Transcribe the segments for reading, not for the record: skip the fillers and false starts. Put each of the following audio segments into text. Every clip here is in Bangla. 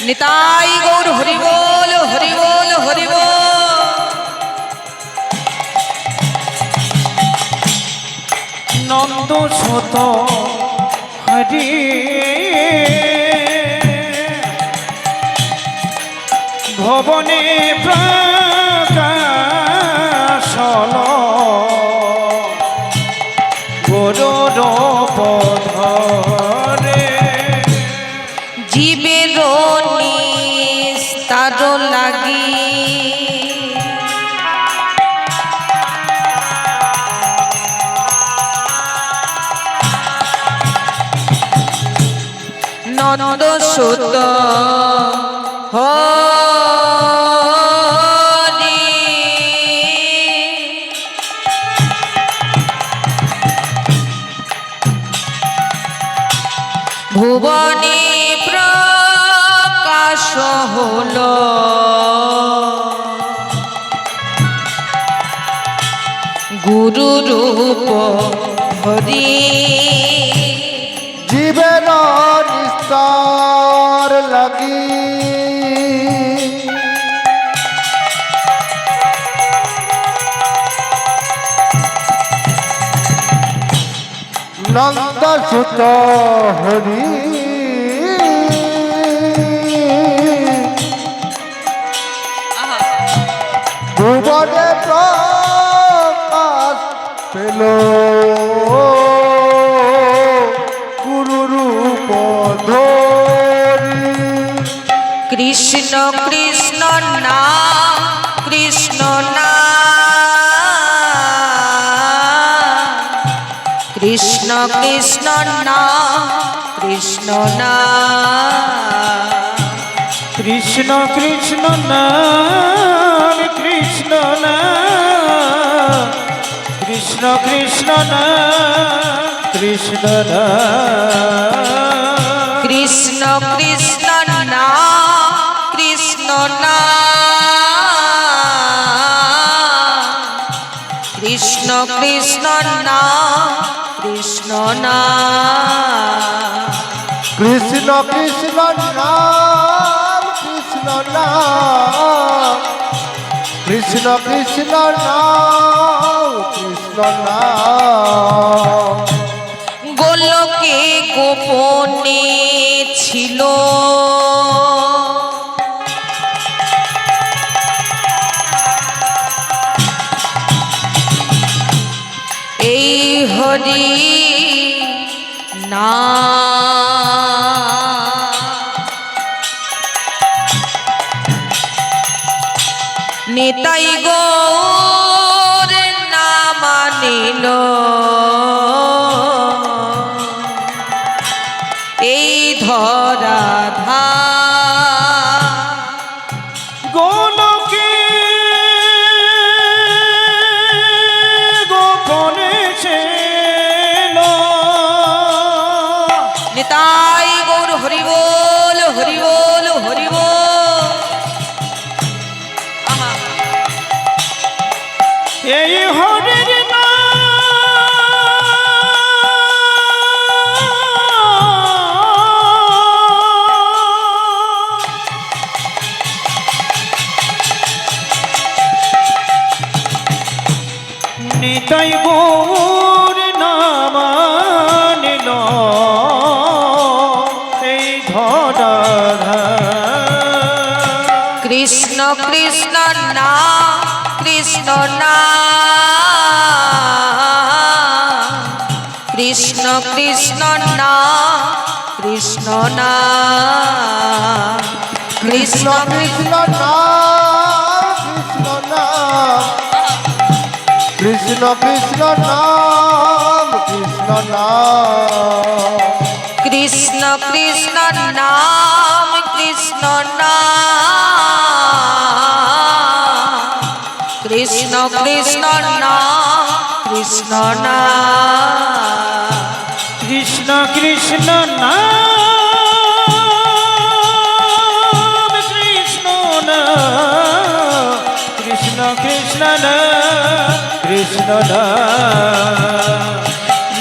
নিতাই গৌর হরি বল হরি বল হরি বল। নন্দ শত হরি ভবনে প্রকাশল গরুর পধরে জীবের নিস্তার লাগি নন্দ সুত হরি ভুবনে প্রকাশ হল গুরু রূপ হরি জীবের নিস্তার লাগি নন্দ সুত হরি ভুবনে প্রকাশ পেল গুরু রূপ ধরি কৃষ্ণ কৃষ্ণ না কৃষ্ণ না কৃষ্ণ কৃষ্ণ না কৃষ্ণ না কৃষ্ণ কৃষ্ণ নাম কৃষ্ণ নাম কৃষ্ণ কৃষ্ণ নাম কৃষ্ণ নাম কৃষ্ণ কৃষ্ণ না কৃষ্ণ না কৃষ্ণ কৃষ্ণ না কৃষ্ণ না কৃষ্ণ কৃষ্ণ নাম কৃষ্ণ নাম কৃষ্ণ কৃষ্ণ নাম কৃষ্ণ নাম গোলকে গোপনে ছিল এই হরি না নেতাই গৌর না মানিল এই ধরা ধা গোলকে গোপনে ছিল নেতাই গৌর হরি বল হরি বল হরি বল। আহা এই হরির নিতাই গৌর নামানিল এই ধরা কৃষ্ণ কৃষ্ণ না কৃষ্ণ না কৃষ্ণ কৃষ্ণ না কৃষ্ণ না কৃষ্ণ কৃষ্ণ নাম কৃষ্ণ নাম কৃষ্ণ কৃষ্ণ নাম কৃষ্ণ নাম কৃষ্ণ কৃষ্ণ নাম কৃষ্ণ নাম কৃষ্ণ কৃষ্ণ নাম কৃষ্ণ নাম কৃষ্ণ কৃষ্ণ নাম কৃষ্ণ নাম কৃষ্ণ কৃষ্ণ নাম কৃষ্ণ নাম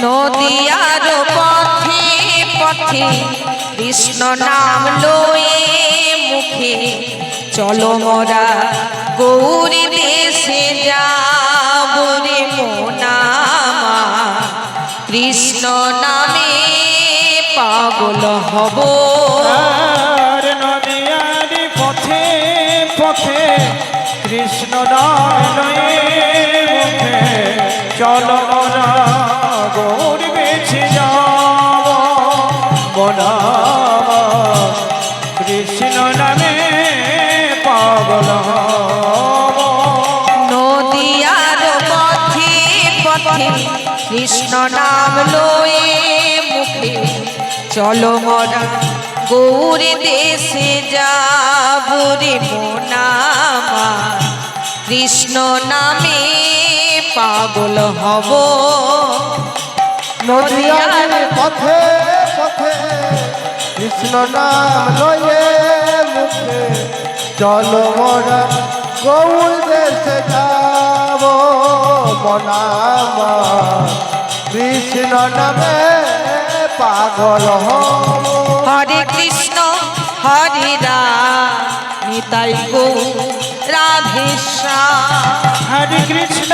নদিয়ার পথে পথে কৃষ্ণ নাম লয়ে মুখে চলো মোরা গৌরী দেশে যাব রে মোনামা কৃষ্ণ নামে পাগল হব আর নদিয়ারি পথে পথে কৃষ্ণ নাম লয়ে মুখে চলো মোরা গৌর বেছে যাব বনামা কৃষ্ণ নামে পাগল হব নদিয়ার পথে পথে কৃষ্ণ নাম লয়ে মুখে চলো মোরা গৌরী দেশে যাব রে মোনামা কৃষ্ণ নামে পাগল হব নদিয়ার পথে পথে কৃষ্ণ নাম লয়ে মুখে চলো মোরা গৌর দেশে যাব বনামা কৃষ্ণ নামে পাগল হব হরে কৃষ্ণ হরে রাম নিতাই গৌর রাধে শ্যাম হরে কৃষ্ণ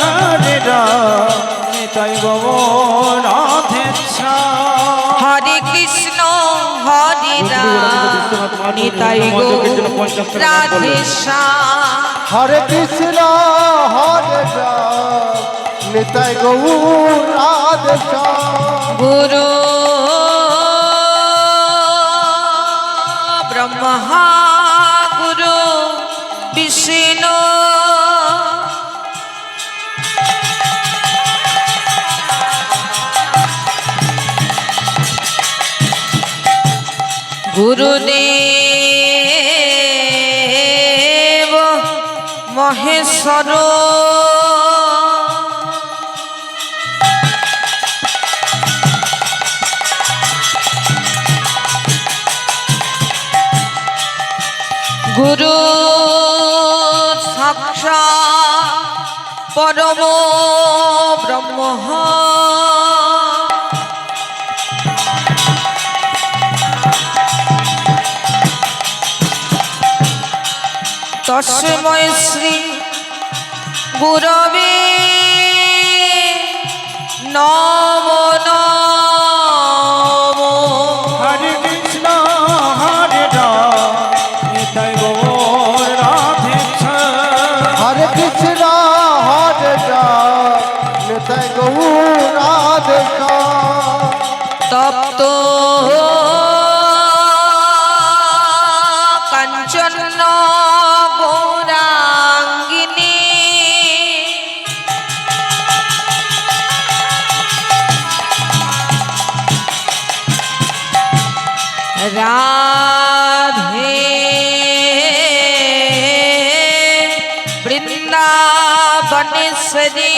হরে রাম নিতাই গৌর রাধে শ্যাম হরে কৃষ্ণ হরে রাম নিতাই গৌর রাধে শ্যাম হরে কৃষ্ণ হরে রাম নিতাই গৌর রাধে শ্যাম গুরু ব্রহ্মা গুরু বিষ্ণু গুরুদেব মহেশ্বর গুরু সাক্ষাৎ পরম ব্রহ্ম তস্মৈ শ্রী গুরবে নমো নমো হরে কৃষ্ণ হরে রাম নিতাই গৌর রাধে শ্যাম হরে কৃষ্ণ হরে রাম নিতাই গৌর রাধে শ্যাম তপ্ত কাঞ্চন গৌরাঙ্গিনী রাধে বৃন্দাবনেশ্বরী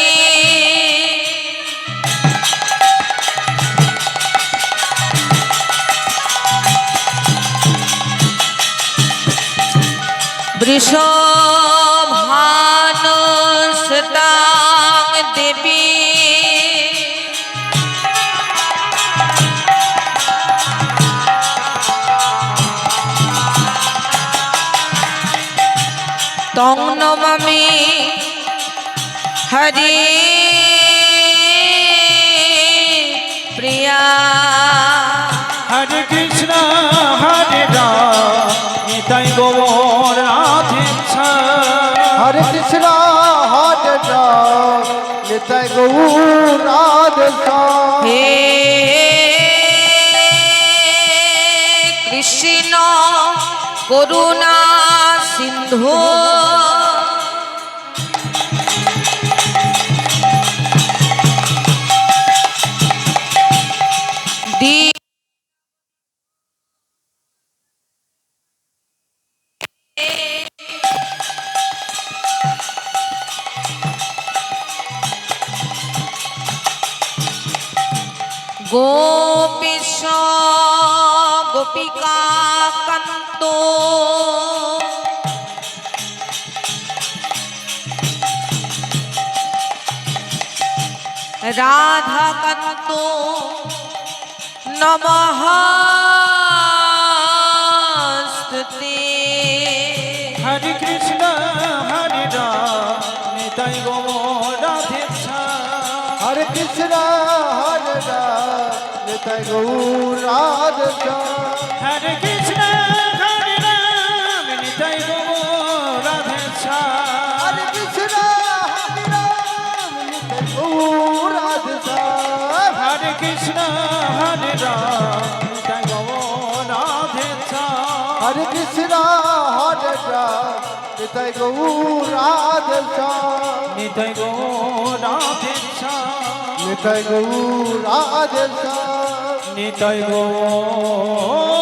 বৃষভানুসুতাং দেবী তং নমামি হরে প্রিয়া হরে কৃষ্ণ হরে রাম নিতাই গৌর রাধে শ্যাম হরে কৃষ্ণ হরে রাম নিতাই গৌর রাধে শ্যাম হে কৃষ্ণ করুণা সিন্ধু গোপীশ গোপিকা কান্ত রাধা কান্ত নমঃ করতে হরে কৃষ্ণ হরে রাম নিতাই গৌর রাধে শ্যাম হরে কৃষ্ণ হরে রাম নিতাই গৌর রাধে শ্যাম হরে কৃষ্ণ হরে রাম নিতাই গৌর রাধে শ্যাম হরে কৃষ্ণ হরে রাম নিতাই গৌর রাধে শ্যাম হরে কৃষ্ণ হরে রাম নিতাই গৌর রাধে শ্যাম হরে কৃষ্ণ হরে রাম নিতাই গৌর রাধে শ্যাম নিতাই গৌর রাধে শ্যাম নিতাই গৌর রাধে শ্যাম নিতাই গৌর